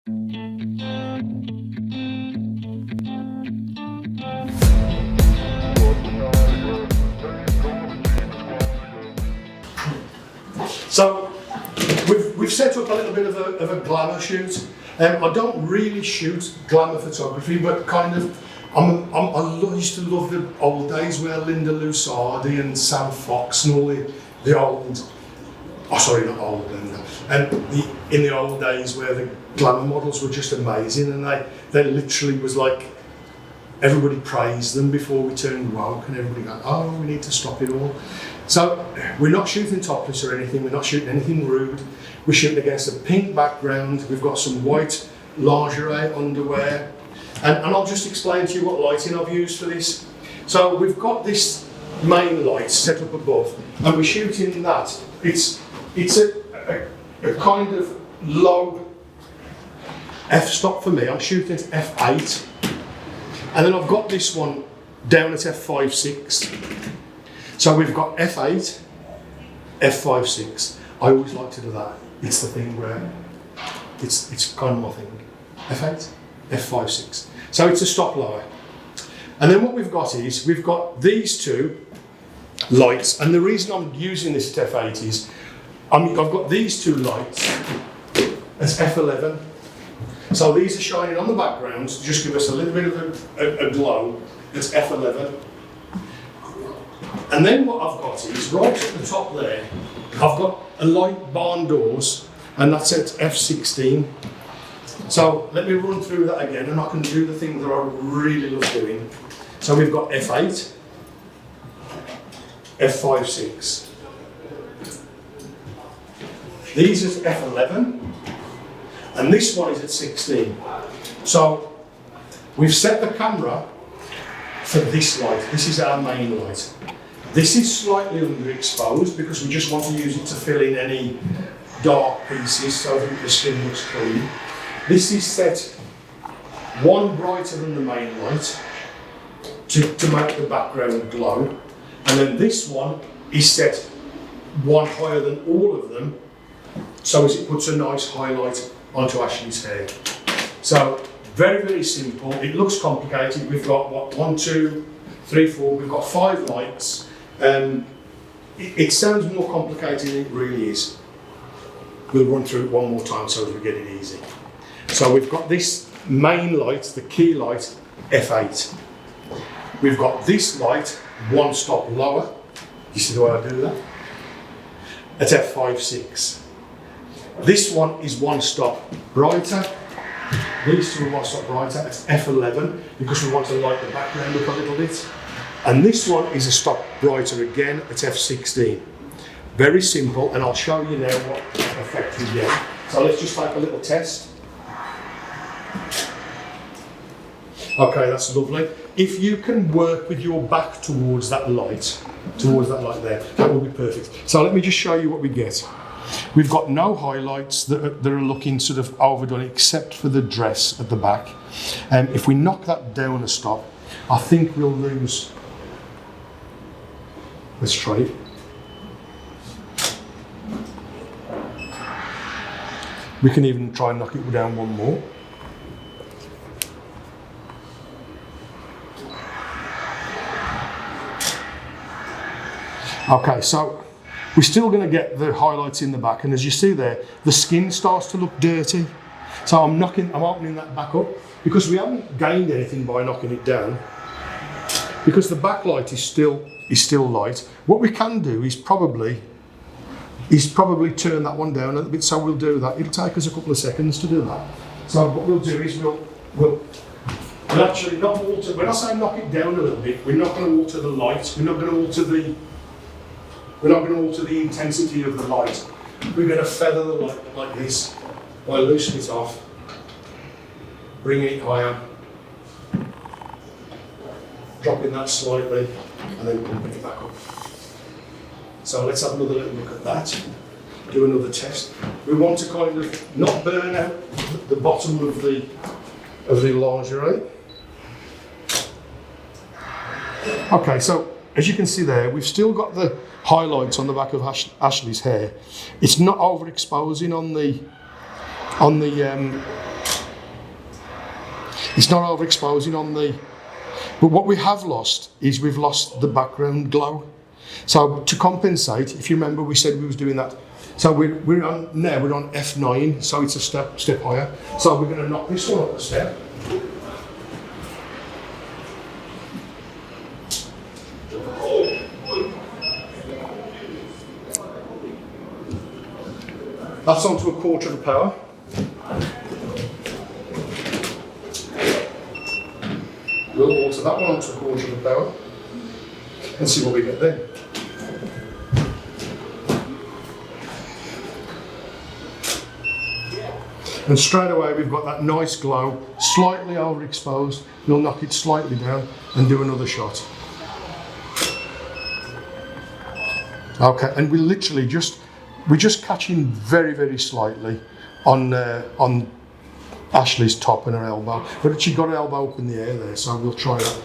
So we've set up a little bit of a glamour shoot. I don't really shoot glamour photography, but kind of I used to love the old days where Linda Lusardi and Sam Fox and all the old, oh sorry, not old Linda, and in the old days where the glamour models were just amazing, and they literally was like, everybody praised them before we turned woke, and everybody going, oh, we need to stop it all. So we're not shooting topless or anything, we're not shooting anything rude, we're shooting against a pink background, we've got some white lingerie underwear, and I'll just explain to you what lighting I've used for this. So we've got this main light set up above, and we're shooting that. It's a kind of low f-stop for me. I'm shooting at f8, and then I've got this one down at f5.6. So we've got f8, f5.6. I always like to do that. It's the thing where it's kind of my thing. f8, f5.6. So it's a stop lower. And then what we've got is, we've got these two lights, and the reason I'm using this at f8 is, I've got these two lights as f11. So these are shining on the background to just give us a little bit of a glow. It's f11. And then what I've got is, right at the top there, I've got a light barn doors, and that's at f16. So let me run through that again, and I can do the thing that I really love doing. So we've got f8, f5.6. These are f11, and this one is at 16. So we've set the camera for this light. This is our main light. This is slightly underexposed because we just want to use it to fill in any dark pieces so that the skin looks clean. This is set one brighter than the main light to make the background glow. And then this one is set one higher than all of them, so as it puts a nice highlight onto Ashleigh's hair. So very, very simple. It looks complicated. We've got what, 1, 2, 3, 4, we've got 5 lights. It sounds more complicated than it really is. We'll run through it one more time so that we get it easy. So we've got this main light, the key light, f8. We've got this light, one stop lower. You see the way I do that? At f5.6. This one is one stop brighter. These two are one stop brighter at f11 because we want to light the background up a little bit. And this one is a stop brighter again at f16. Very simple, and I'll show you now what effect we get. So let's just take a little test. Okay, that's lovely. If you can work with your back towards that light there, that will be perfect. So let me just show you what we get. We've got no highlights that are looking sort of overdone except for the dress at the back. If we knock that down a stop, I think we'll lose. Let's try it. We can even try and knock it down one more. Okay, so we're still going to get the highlights in the back, and as you see there, the skin starts to look dirty. So I'm opening that back up because we haven't gained anything by knocking it down. Because the backlight is still light. What we can do is probably turn that one down a little bit. So we'll do that. It'll take us a couple of seconds to do that. So what we'll do is we'll actually not alter. When I say knock it down a little bit, we're not going to alter the light. We're not going to alter the intensity of the light. We're going to feather the light like this by loosening it off, bringing it higher, dropping that slightly, and then pumping it back up. So let's have another little look at that. Do another test. We want to kind of not burn out the bottom of the lingerie. Okay, so as you can see there, we've still got the highlights on the back of Ashleigh's hair. It's not overexposing on the It's not overexposing on the... But what we have lost is we've lost the background glow. So to compensate, if you remember, we said we was doing that. So we're on F9, so it's a step higher. So we're going to knock this one up a step. That's onto 1/4 of the power. We'll alter that one onto 1/4 of the power and see what we get then. And straight away we've got that nice glow, slightly overexposed. We'll knock it slightly down and do another shot. Okay, and we're just catching very, very slightly on Ashleigh's top and her elbow, but she got her elbow up in the air there, so we'll try that.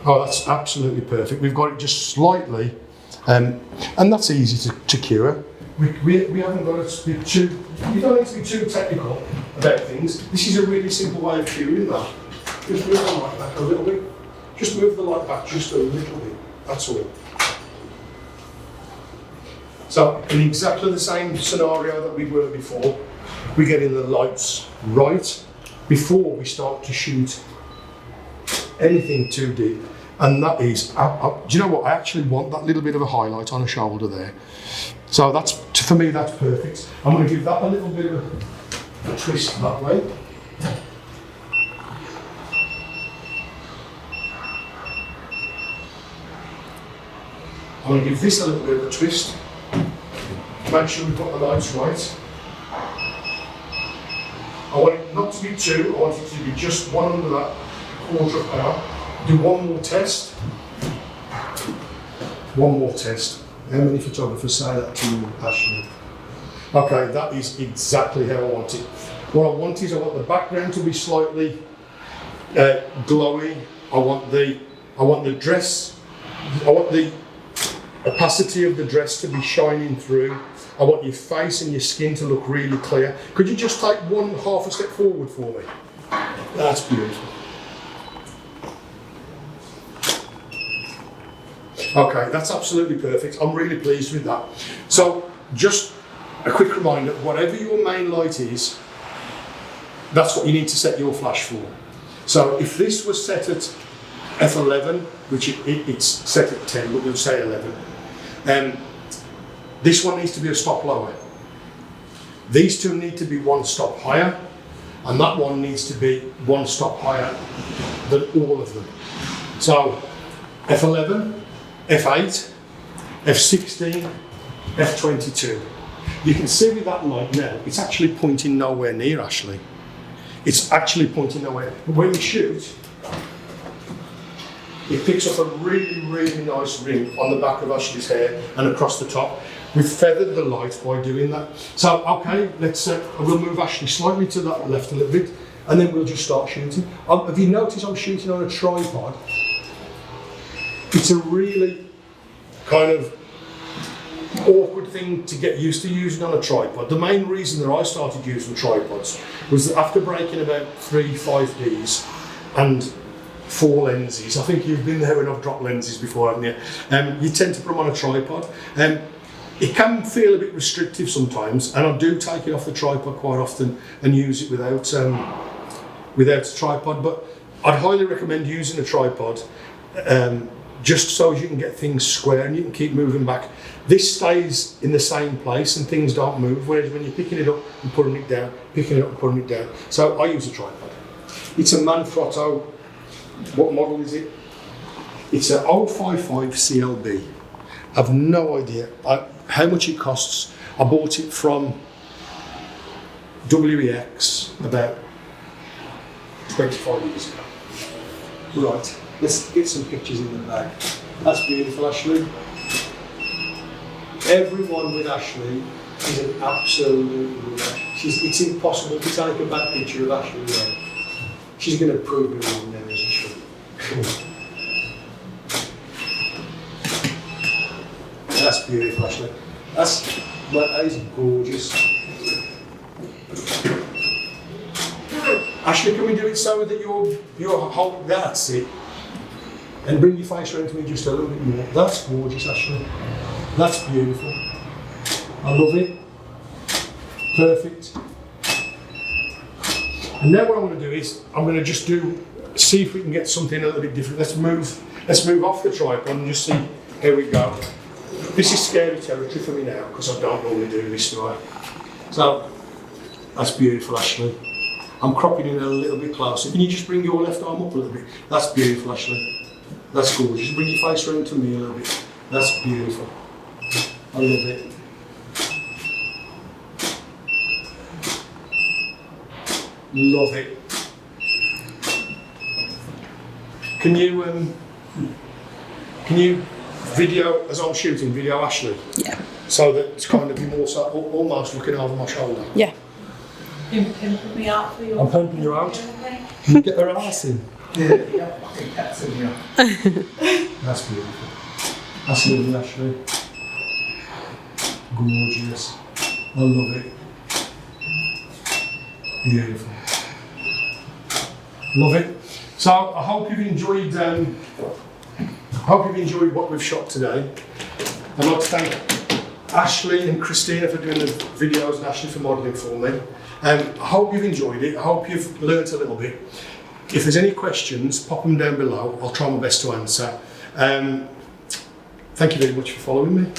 Oh, that's absolutely perfect. We've got it just slightly, and that's easy to cure. We haven't got to be too, you don't need to be too technical about things. This is a really simple way of curing that. Just move the light back a little bit. Just move the light back just a little bit, that's all. So in exactly the same scenario that we were before, we're getting the lights right before we start to shoot anything too deep. And that is, do you know what, I actually want that little bit of a highlight on a shoulder there. So that's, for me, that's perfect. I'm going to give that a little bit of a twist that way. I'm going to give this a little bit of a twist. Make sure we've got the lights right. I want it not to be two, I want it to be just one under that 1/4 of power. Do one more test. One more test. How many photographers say that to you, Ashleigh? Okay, that is exactly how I want it. What I want is I want the background to be slightly glowy. I want the dress, I want the opacity of the dress to be shining through. I want your face and your skin to look really clear. Could you just take half a step forward for me? That's beautiful. Okay, that's absolutely perfect. I'm really pleased with that. So, just a quick reminder, whatever your main light is, that's what you need to set your flash for. So, if this was set at F11, which it's set at 10, but we'll say 11, this one needs to be a stop lower. These two need to be one stop higher, and that one needs to be one stop higher than all of them. So, F11, F8, F16, F22. You can see with that light now, it's actually pointing nowhere near Ashleigh. It's actually pointing nowhere. But when you shoot, it picks up a really, really nice ring on the back of Ashleigh's hair and across the top. We've feathered the light by doing that. So, okay, we'll move Ashleigh slightly to that left a little bit, and then we'll just start shooting. Have you noticed I'm shooting on a tripod? It's a really kind of awkward thing to get used to using on a tripod. The main reason that I started using tripods was that after breaking about 3 5Ds and 4 lenses, I think you've been there when I've dropped lenses before, haven't you? You tend to put them on a tripod. It can feel a bit restrictive sometimes, and I do take it off the tripod quite often and use it without a tripod, but I'd highly recommend using a tripod just so you can get things square and you can keep moving back. This stays in the same place and things don't move, whereas when you're picking it up and putting it down, picking it up and putting it down. So I use a tripod. It's a Manfrotto, what model is it? It's an 055 CLB. I've no idea how much it costs. I bought it from WEX about 25 years ago. Right, let's get some pictures in the bag. That's beautiful, Ashleigh. Everyone with Ashleigh is an absolute winner. It's impossible to take a bad picture of Ashleigh Rae. She's going to prove me wrong now, isn't she? That's beautiful, Ashleigh. That is gorgeous. Ashleigh, can we do it so that your whole, that's it. And bring your face around to me just a little bit more. That's gorgeous, Ashleigh. That's beautiful. I love it. Perfect. And now what I'm going to do is, I'm going to just see if we can get something a little bit different. Let's move off the tripod and just see how we go. This is scary territory for me now because I don't normally do this way. So, that's beautiful, Ashleigh. I'm cropping in a little bit closer. Can you just bring your left arm up a little bit? That's beautiful, Ashleigh. That's gorgeous. Bring your face around to me a little bit. That's beautiful. I love it. Love it. Can you video as I'm shooting, video Ashleigh? Yeah. So that it's kind of more so, almost looking over my shoulder. Yeah. You're pimping me out for your... I'm pumping you out. Can you get her ass in? Yeah, I think that's in here. That's beautiful. That's lovely, Ashleigh. Gorgeous. I love it. Beautiful. Love it. So I hope you've enjoyed. What we've shot today. I'd like to thank Ashleigh and Christina for doing the videos and Ashleigh for modelling for me. I hope you've enjoyed it. I hope you've learnt a little bit. If there's any questions, pop them down below. I'll try my best to answer. Thank you very much for following me.